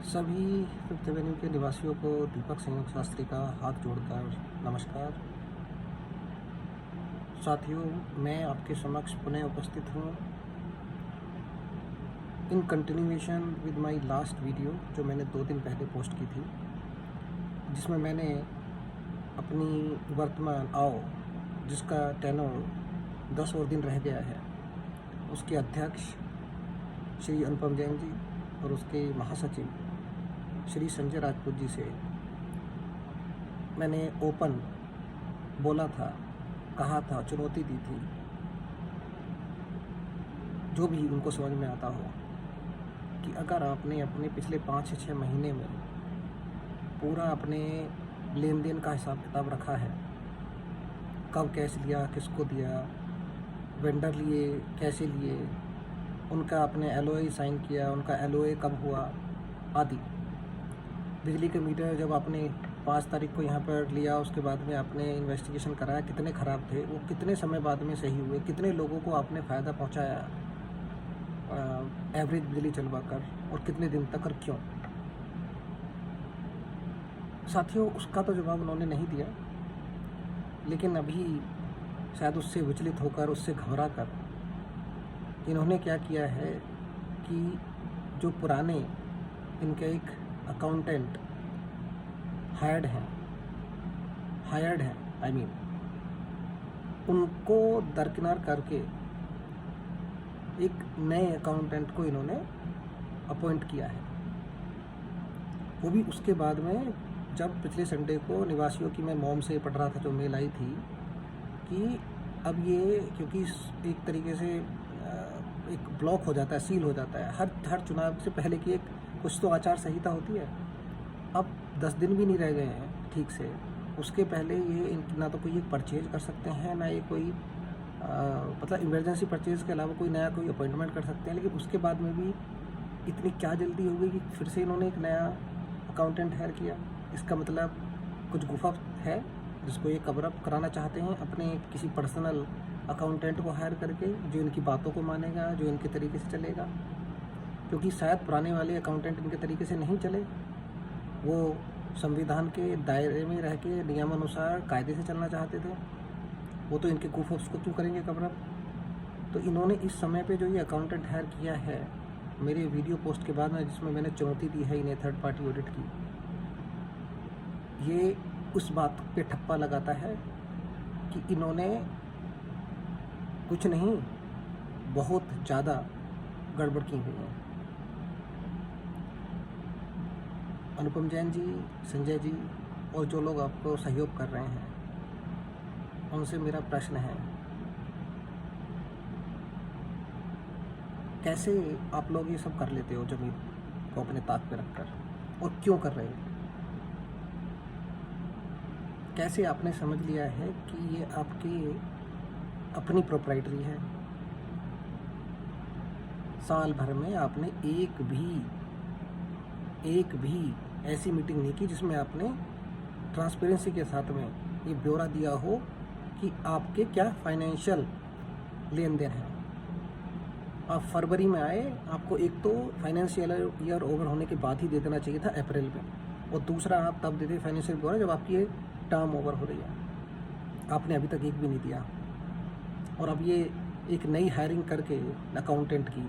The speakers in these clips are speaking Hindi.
सभी फिफ्थ एवेन्यू के निवासियों को दीपक संयोग शास्त्री का हाथ जोड़कर नमस्कार। साथियों, मैं आपके समक्ष पुनः उपस्थित हूँ in continuation with my last video जो मैंने 2 दिन पहले पोस्ट की थी, जिसमें मैंने अपनी वर्तमान जिसका टेनोर 10 और दिन रह गया है, उसके अध्यक्ष श्री अनुपम जैन जी और उसके महासचिव श्री संजय राजपूत जी से मैंने ओपन बोला था, कहा था, चुनौती दी थी, जो भी उनको समझ में आता हो, कि अगर आपने अपने पिछले 5 से 6 महीने में पूरा अपने लेन देन का हिसाब किताब रखा है, कब कैश लिया, किसको दिया, वेंडर लिए, कैसे लिए, उनका आपने LOA साइन किया, उनका LOA कब हुआ आदि, बिजली के मीटर जब आपने 5 तारीख को यहाँ पर लिया, उसके बाद में आपने इन्वेस्टिगेशन कराया, कितने ख़राब थे, वो कितने समय बाद में सही हुए, कितने लोगों को आपने फ़ायदा पहुँचाया एवरेज बिजली चलवा कर, और कितने दिन तक और क्यों। साथियों, उसका तो जवाब उन्होंने नहीं दिया, लेकिन अभी शायद उससे विचलित होकर, उससे घबरा कर इन्होंने क्या किया है कि जो पुराने इनके एक अकाउंटेंट हायर्ड हैं उनको दरकिनार करके एक नए अकाउंटेंट को इन्होंने अपॉइंट किया है। वो भी उसके बाद में, जब पिछले संडे को निवासियों की मैं मॉम से पढ़ रहा था, जो मेल आई थी कि अब ये, क्योंकि एक तरीके से एक ब्लॉक हो जाता है, सील हो जाता है, हर चुनाव से पहले की एक कुछ तो आचार संहिता होती है। अब 10 दिन भी नहीं रह गए हैं ठीक से, उसके पहले ये ना तो कोई एक परचेज कर सकते हैं, ना ये कोई मतलब इमरजेंसी परचेज के अलावा कोई नया कोई अपॉइंटमेंट कर सकते हैं। लेकिन उसके बाद में भी इतनी क्या जल्दी हो गई कि फिर से इन्होंने एक नया अकाउंटेंट हायर किया। इसका मतलब कुछ गुफा है जिसको ये कवर अप कराना चाहते हैं अपने किसी पर्सनल अकाउंटेंट को हायर करके, जो इनकी बातों को मानेगा, जो इनके तरीके से चलेगा, क्योंकि शायद पुराने वाले अकाउंटेंट इनके तरीके से नहीं चले। वो संविधान के दायरे में रह के नियमानुसार कायदे से चलना चाहते थे। वो तो इनके गूफ ऑफ्स को क्यों करेंगे कवर अप। तो इन्होंने इस समय पे जो ये अकाउंटेंट हायर किया है, मेरे वीडियो पोस्ट के बाद में, जिसमें मैंने चुनौती दी है इन्हें थर्ड पार्टी ऑडिट की, ये उस बात पे ठप्पा लगाता है कि इन्होंने कुछ नहीं, बहुत ज़्यादा गड़बड़ की हुई है। अनुपम जैन जी, संजय जी और जो लोग आपको सहयोग कर रहे हैं, उनसे मेरा प्रश्न है, कैसे आप लोग ये सब कर लेते हो ज़मीन को अपने ताक पे रखकर, और क्यों कर रहे हो? कैसे आपने समझ लिया है कि ये आपकी अपनी प्रोप्राइटरी है? साल भर में आपने एक भी ऐसी मीटिंग नहीं की जिसमें आपने ट्रांसपेरेंसी के साथ में ये ब्यौरा दिया हो कि आपके क्या फाइनेंशियल लेन देन है। आप फरवरी में आए, आपको एक तो फाइनेंशियल ईयर ओवर होने के बाद ही दे देना चाहिए था, अप्रैल में, और दूसरा आप तब देते फाइनेंशियल ब्यौरा जब आपकी ये टर्म ओवर हो रही है। आपने अभी तक एक भी नहीं दिया, और अब ये एक नई हायरिंग करके अकाउंटेंट की,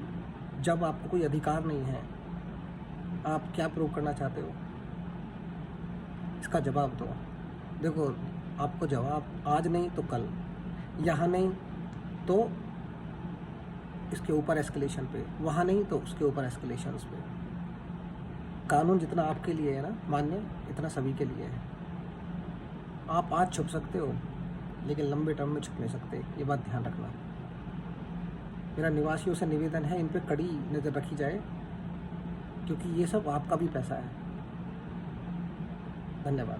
जब आपको कोई अधिकार नहीं है, आप क्या प्रूव करना चाहते हो? इसका जवाब दो। देखो, आपको जवाब आज नहीं तो कल, यहाँ नहीं तो इसके ऊपर एस्केलेशन पे, वहाँ नहीं तो उसके ऊपर एस्केलेशंस पे। कानून जितना आपके लिए है ना मान्य, इतना सभी के लिए है। आप आज छुप सकते हो, लेकिन लंबे टर्म में छुप नहीं सकते, ये बात ध्यान रखना। मेरा निवासियों से निवेदन है, इन पे कड़ी नज़र रखी जाए, क्योंकि ये सब आपका भी पैसा है। धन्यवाद।